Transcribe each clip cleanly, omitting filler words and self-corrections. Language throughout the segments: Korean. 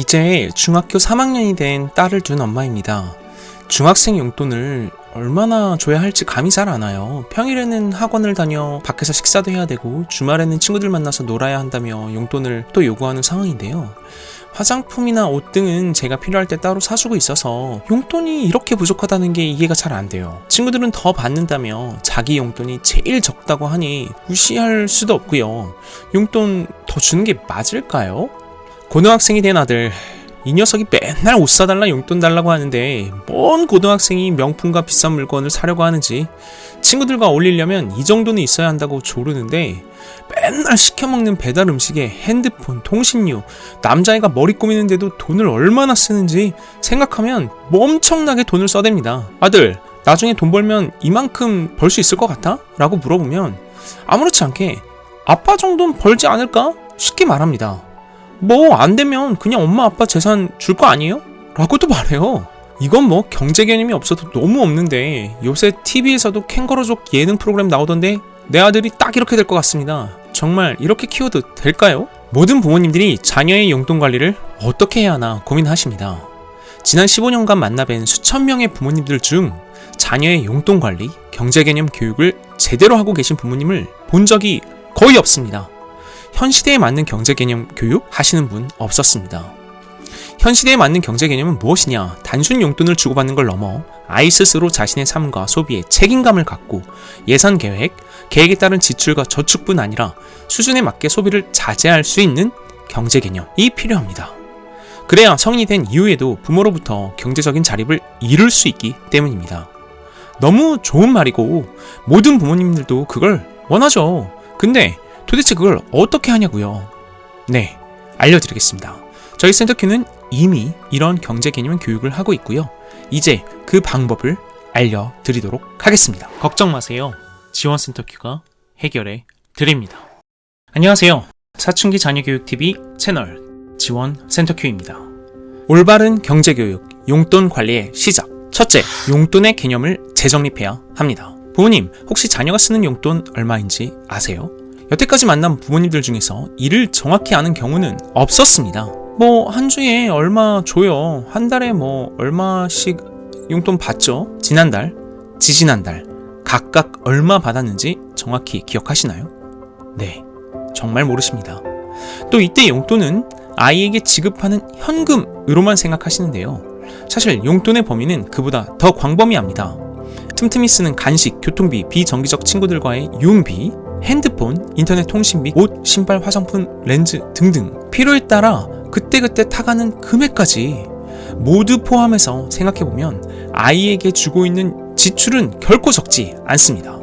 이제 중학교 3학년이 된 딸을 둔 엄마입니다. 중학생 용돈을 얼마나 줘야 할지 감이 잘 안 와요. 평일에는 학원을 다녀 밖에서 식사도 해야 되고 주말에는 친구들 만나서 놀아야 한다며 용돈을 또 요구하는 상황인데요. 화장품이나 옷 등은 제가 필요할 때 따로 사주고 있어서 용돈이 이렇게 부족하다는 게 이해가 잘 안 돼요. 친구들은 더 받는다며 자기 용돈이 제일 적다고 하니 무시할 수도 없고요. 용돈 더 주는 게 맞을까요? 고등학생이 된 아들, 이 녀석이 맨날 옷 사달라 용돈 달라고 하는데 뭔 고등학생이 명품과 비싼 물건을 사려고 하는지, 친구들과 어울리려면 이 정도는 있어야 한다고 조르는데 맨날 시켜먹는 배달 음식에 핸드폰, 통신료, 남자애가 머리 꾸미는데도 돈을 얼마나 쓰는지 생각하면 엄청나게 돈을 써댑니다. 아들, 나중에 돈 벌면 이만큼 벌 수 있을 것 같아? 라고 물어보면 아무렇지 않게 아빠 정도는 벌지 않을까? 쉽게 말합니다. 뭐 안 되면 그냥 엄마 아빠 재산 줄 거 아니에요? 라고도 말해요. 이건 뭐 경제 개념이 없어도 너무 없는데, 요새 TV에서도 캥거루족 예능 프로그램 나오던데 내 아들이 딱 이렇게 될 것 같습니다. 정말 이렇게 키워도 될까요? 모든 부모님들이 자녀의 용돈 관리를 어떻게 해야 하나 고민하십니다. 지난 15년간 만나뵌 수천 명의 부모님들 중 자녀의 용돈 관리, 경제 개념 교육을 제대로 하고 계신 부모님을 본 적이 거의 없습니다. 현 시대에 맞는 경제 개념 교육 하시는 분 없었습니다. 현 시대에 맞는 경제 개념은 무엇이냐? 단순 용돈을 주고받는 걸 넘어 아이 스스로 자신의 삶과 소비에 책임감을 갖고 예산 계획, 계획에 따른 지출과 저축뿐 아니라 수준에 맞게 소비를 자제할 수 있는 경제 개념이 필요합니다. 그래야 성인이 된 이후에도 부모로부터 경제적인 자립을 이룰 수 있기 때문입니다. 너무 좋은 말이고 모든 부모님들도 그걸 원하죠. 근데 도대체 그걸 어떻게 하냐고요? 네, 알려드리겠습니다. 저희 센터큐는 이미 이런 경제 개념 교육을 하고 있고요. 이제 그 방법을 알려드리도록 하겠습니다. 걱정 마세요. 지원센터큐가 해결해 드립니다. 안녕하세요. 사춘기 자녀교육TV 채널 지원센터큐입니다. 올바른 경제교육, 용돈 관리의 시작. 첫째, 용돈의 개념을 재정립해야 합니다. 부모님, 혹시 자녀가 쓰는 용돈 얼마인지 아세요? 여태까지 만난 부모님들 중에서 이를 정확히 아는 경우는 없었습니다. 한 주에 얼마 줘요. 한 달에 얼마씩 용돈 받죠. 지난달, 지지난달 각각 얼마 받았는지 정확히 기억하시나요? 네, 정말 모르십니다. 또 이때 용돈은 아이에게 지급하는 현금으로만 생각하시는데요. 사실 용돈의 범위는 그보다 더 광범위합니다. 틈틈이 쓰는 간식, 교통비, 비정기적 친구들과의 유흥비, 핸드폰, 인터넷 통신비, 옷, 신발, 화장품, 렌즈 등등 필요에 따라 그때그때 타가는 금액까지 모두 포함해서 생각해보면 아이에게 주고 있는 지출은 결코 적지 않습니다.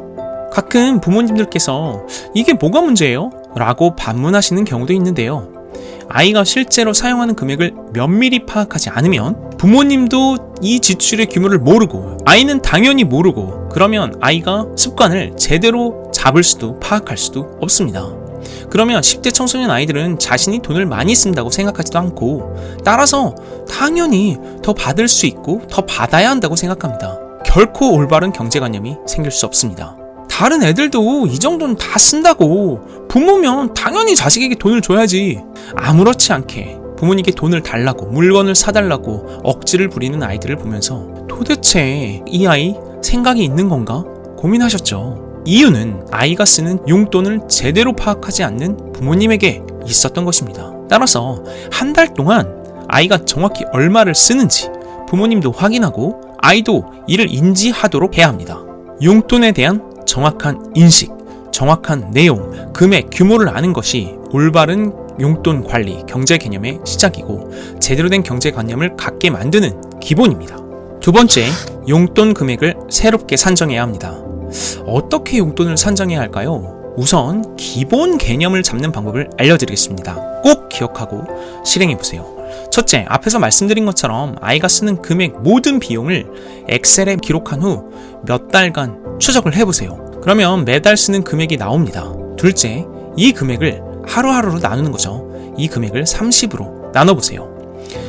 가끔 부모님들께서 이게 뭐가 문제예요? 라고 반문하시는 경우도 있는데요. 아이가 실제로 사용하는 금액을 면밀히 파악하지 않으면 부모님도 이 지출의 규모를 모르고 아이는 당연히 모르고, 그러면 아이가 습관을 제대로 잡을 수도 파악할 수도 없습니다. 그러면 10대 청소년 아이들은 자신이 돈을 많이 쓴다고 생각하지도 않고, 따라서 당연히 더 받을 수 있고 더 받아야 한다고 생각합니다. 결코 올바른 경제관념이 생길 수 없습니다. 다른 애들도 이 정도는 다 쓴다고, 부모면 당연히 자식에게 돈을 줘야지. 아무렇지 않게 부모님께 돈을 달라고, 물건을 사달라고 억지를 부리는 아이들을 보면서 도대체 이 아이 생각이 있는 건가 고민하셨죠. 이유는 아이가 쓰는 용돈을 제대로 파악하지 않는 부모님에게 있었던 것입니다. 따라서 한 달 동안 아이가 정확히 얼마를 쓰는지 부모님도 확인하고 아이도 이를 인지하도록 해야 합니다. 용돈에 대한 정확한 인식, 정확한 내용, 금액, 규모를 아는 것이 올바른 용돈 관리, 경제 개념의 시작이고 제대로 된 경제관념을 갖게 만드는 기본입니다. 두 번째, 용돈 금액을 새롭게 산정해야 합니다. 어떻게 용돈을 산정해야 할까요? 우선 기본 개념을 잡는 방법을 알려드리겠습니다. 꼭 기억하고 실행해보세요. 첫째, 앞에서 말씀드린 것처럼 아이가 쓰는 금액 모든 비용을 엑셀에 기록한 후 몇 달간 추적을 해보세요. 그러면 매달 쓰는 금액이 나옵니다. 둘째, 이 금액을 하루하루로 나누는 거죠. 이 금액을 30으로 나눠보세요.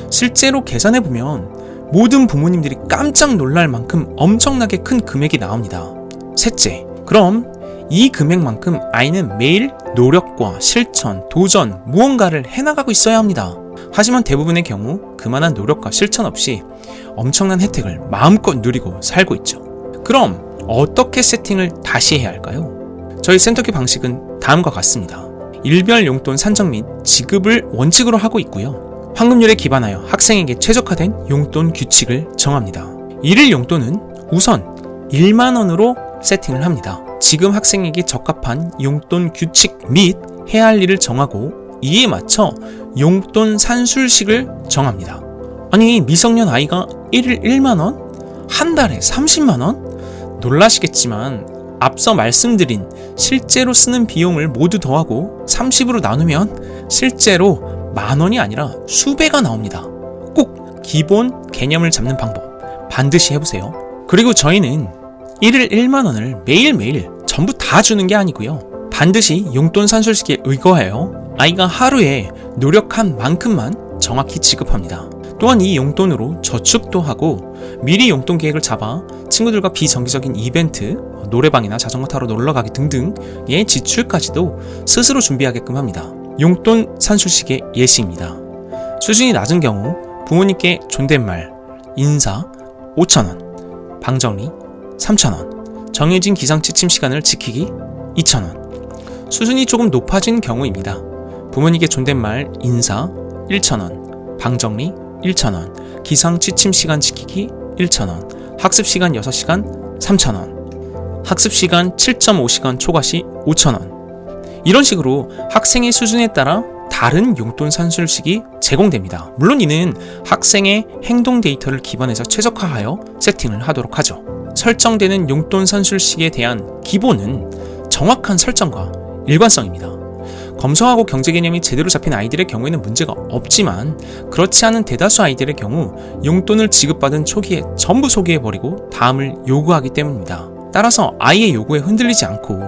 실제로 계산해보면 모든 부모님들이 깜짝 놀랄 만큼 엄청나게 큰 금액이 나옵니다. 셋째, 그럼 이 금액만큼 아이는 매일 노력과 실천, 도전, 무언가를 해나가고 있어야 합니다. 하지만 대부분의 경우 그만한 노력과 실천 없이 엄청난 혜택을 마음껏 누리고 살고 있죠. 그럼 어떻게 세팅을 다시 해야 할까요? 저희 센터키 방식은 다음과 같습니다. 일별 용돈 산정 및 지급을 원칙으로 하고 있고요. 환급률에 기반하여 학생에게 최적화된 용돈 규칙을 정합니다. 일일 용돈은 우선 1만원으로 세팅을 합니다. 지금 학생에게 적합한 용돈 규칙 및 해야 할 일을 정하고 이에 맞춰 용돈 산술식을 정합니다. 아니, 미성년 아이가 1일 1만원? 한 달에 30만원? 놀라시겠지만 앞서 말씀드린 실제로 쓰는 비용을 모두 더하고 30으로 나누면 실제로 만원이 아니라 수배가 나옵니다. 꼭 기본 개념을 잡는 방법 반드시 해보세요. 그리고 저희는 1일 1만원을 매일매일 전부 다 주는 게 아니고요. 반드시 용돈 산술식에 의거하여 아이가 하루에 노력한 만큼만 정확히 지급합니다. 또한 이 용돈으로 저축도 하고 미리 용돈 계획을 잡아 친구들과 비정기적인 이벤트, 노래방이나 자전거 타러 놀러가기 등등의 지출까지도 스스로 준비하게끔 합니다. 용돈 산술식의 예시입니다. 수준이 낮은 경우 부모님께 존댓말, 인사 5,000원, 방정리 3,000원, 정해진 기상 취침 시간을 지키기 2,000원. 수준이 조금 높아진 경우입니다. 부모님께 존댓말, 인사 1,000원, 방정리 1,000원, 기상 취침 시간 지키기 1,000원, 학습 시간 6시간 3,000원, 학습 시간 7.5시간 초과 시 5,000원. 이런 식으로 학생의 수준에 따라 다른 용돈 산술식이 제공됩니다. 물론 이는 학생의 행동 데이터를 기반해서 최적화하여 세팅을 하도록 하죠. 설정되는 용돈 산술식에 대한 기본은 정확한 설정과 일관성입니다. 검소하고 경제 개념이 제대로 잡힌 아이들의 경우에는 문제가 없지만 그렇지 않은 대다수 아이들의 경우 용돈을 지급받은 초기에 전부 소개해버리고 다음을 요구하기 때문입니다. 따라서 아이의 요구에 흔들리지 않고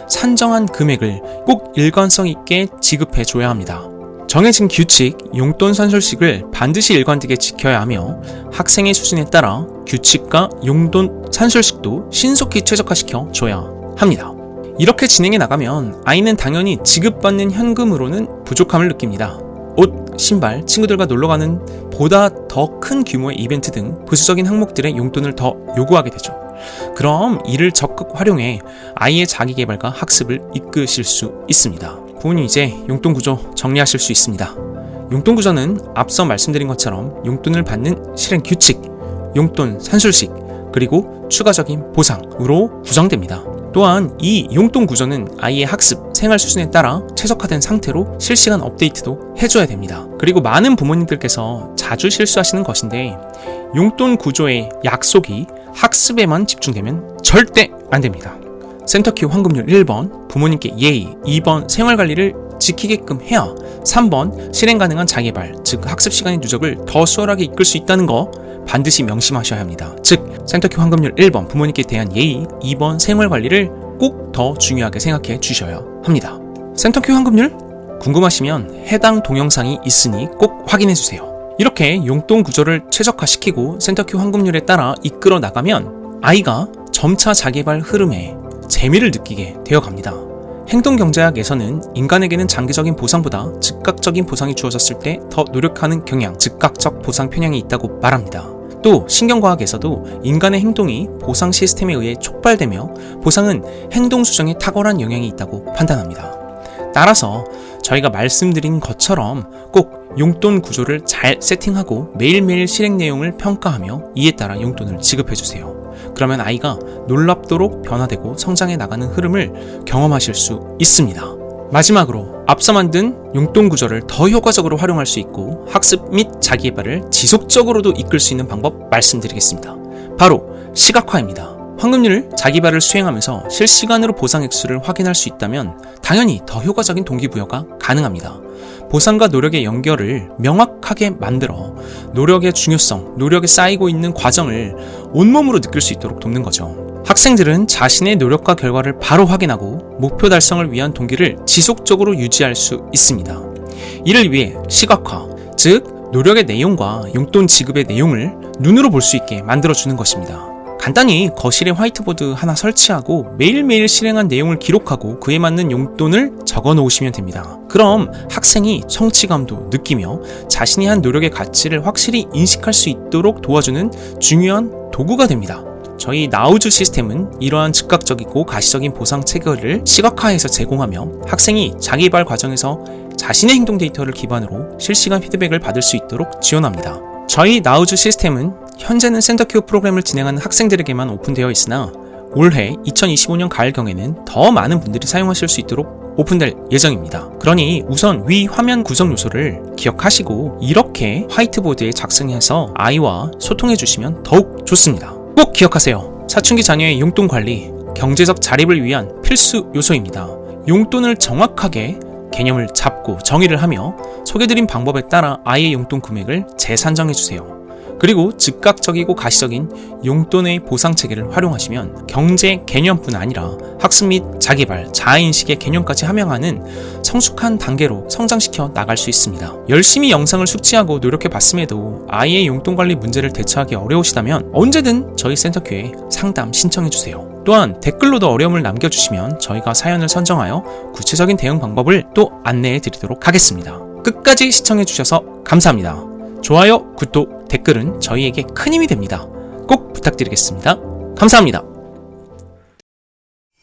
산정한 금액을 꼭 일관성 있게 지급해 줘야 합니다. 정해진 규칙, 용돈 산술식을 반드시 일관되게 지켜야 하며 학생의 수준에 따라 규칙과 용돈 산술식도 신속히 최적화시켜 줘야 합니다. 이렇게 진행해 나가면 아이는 당연히 지급받는 현금으로는 부족함을 느낍니다. 옷, 신발, 친구들과 놀러가는 보다 더 큰 규모의 이벤트 등 부수적인 항목들의 용돈을 더 요구하게 되죠. 그럼 이를 적극 활용해 아이의 자기개발과 학습을 이끄실 수 있습니다. 부모님 이제 용돈 구조 정리하실 수 있습니다. 용돈 구조는 앞서 말씀드린 것처럼 용돈을 받는 실행 규칙, 용돈 산술식, 그리고 추가적인 보상으로 구성됩니다. 또한 이 용돈 구조는 아이의 학습, 생활 수준에 따라 최적화된 상태로 실시간 업데이트도 해줘야 됩니다. 그리고 많은 부모님들께서 자주 실수하시는 것인데 용돈 구조의 약속이 학습에만 집중되면 절대 안 됩니다. 센터키 환급률 1번, 부모님께 예의, 2번 생활관리를 지키게끔 해야 3번 실행 가능한 자기개발, 즉 학습 시간의 누적을 더 수월하게 이끌 수 있다는 거 반드시 명심하셔야 합니다. 즉 센터키 환급률 1번 부모님께 대한 예의, 2번 생활관리를 꼭 더 중요하게 생각해 주셔야 합니다. 센터키 환급률 궁금하시면 해당 동영상이 있으니 꼭 확인해 주세요. 이렇게 용돈 구조를 최적화시키고 센터키 환급률에 따라 이끌어 나가면 아이가 점차 자기개발 흐름에 재미를 느끼게 되어갑니다. 행동경제학에서는 인간에게는 장기적인 보상보다 즉각적인 보상이 주어졌을 때 더 노력하는 경향, 즉각적 보상 편향이 있다고 말합니다. 또 신경과학에서도 인간의 행동이 보상 시스템에 의해 촉발되며 보상은 행동 수정에 탁월한 영향이 있다고 판단합니다. 따라서 저희가 말씀드린 것처럼 꼭 용돈 구조를 잘 세팅하고 매일매일 실행 내용을 평가하며 이에 따라 용돈을 지급해주세요. 그러면 아이가 놀랍도록 변화되고 성장해 나가는 흐름을 경험하실 수 있습니다. 마지막으로 앞서 만든 용돈 구조를 더 효과적으로 활용할 수 있고 학습 및 자기개발을 지속적으로도 이끌 수 있는 방법 말씀드리겠습니다. 바로 시각화입니다. 환급률 자기개발을 수행하면서 실시간으로 보상 액수를 확인할 수 있다면 당연히 더 효과적인 동기부여가 가능합니다. 보상과 노력의 연결을 명확하게 만들어 노력의 중요성, 노력에 쌓이고 있는 과정을 온몸으로 느낄 수 있도록 돕는 거죠. 학생들은 자신의 노력과 결과를 바로 확인하고 목표 달성을 위한 동기를 지속적으로 유지할 수 있습니다. 이를 위해 시각화, 즉 노력의 내용과 용돈 지급의 내용을 눈으로 볼 수 있게 만들어주는 것입니다. 간단히 거실에 화이트보드 하나 설치하고 매일매일 실행한 내용을 기록하고 그에 맞는 용돈을 적어 놓으시면 됩니다. 그럼 학생이 성취감도 느끼며 자신이 한 노력의 가치를 확실히 인식할 수 있도록 도와주는 중요한 도구가 됩니다. 저희 나우즈 시스템은 이러한 즉각적이고 가시적인 보상 체계를 시각화해서 제공하며 학생이 자기개발 과정에서 자신의 행동 데이터를 기반으로 실시간 피드백을 받을 수 있도록 지원합니다. 저희 나우즈 시스템은 현재는 센터큐어 프로그램을 진행하는 학생들에게만 오픈되어 있으나 올해 2025년 가을경에는 더 많은 분들이 사용하실 수 있도록 오픈될 예정입니다. 그러니 우선 위 화면 구성 요소를 기억하시고 이렇게 화이트보드에 작성해서 아이와 소통해 주시면 더욱 좋습니다. 꼭 기억하세요. 사춘기 자녀의 용돈 관리, 경제적 자립을 위한 필수 요소입니다. 용돈을 정확하게 개념을 잡고 정의를 하며 소개드린 방법에 따라 아이의 용돈 금액을 재산정해 주세요. 그리고 즉각적이고 가시적인 용돈의 보상 체계를 활용하시면 경제 개념뿐 아니라 학습 및 자기개발, 자아인식의 개념까지 함양하는 성숙한 단계로 성장시켜 나갈 수 있습니다. 열심히 영상을 숙지하고 노력해 봤음에도 아이의 용돈 관리 문제를 대처하기 어려우시다면 언제든 저희 센터큐에 상담 신청해 주세요. 또한 댓글로도 어려움을 남겨주시면 저희가 사연을 선정하여 구체적인 대응 방법을 또 안내해 드리도록 하겠습니다. 끝까지 시청해 주셔서 감사합니다. 좋아요, 구독, 댓글은 저희에게 큰 힘이 됩니다. 꼭 부탁드리겠습니다. 감사합니다.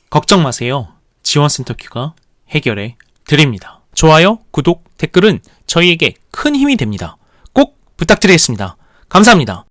걱정 마세요. 지원센터큐가 해결해 드립니다. 좋아요, 구독, 댓글은 저희에게 큰 힘이 됩니다. 꼭 부탁드리겠습니다. 감사합니다.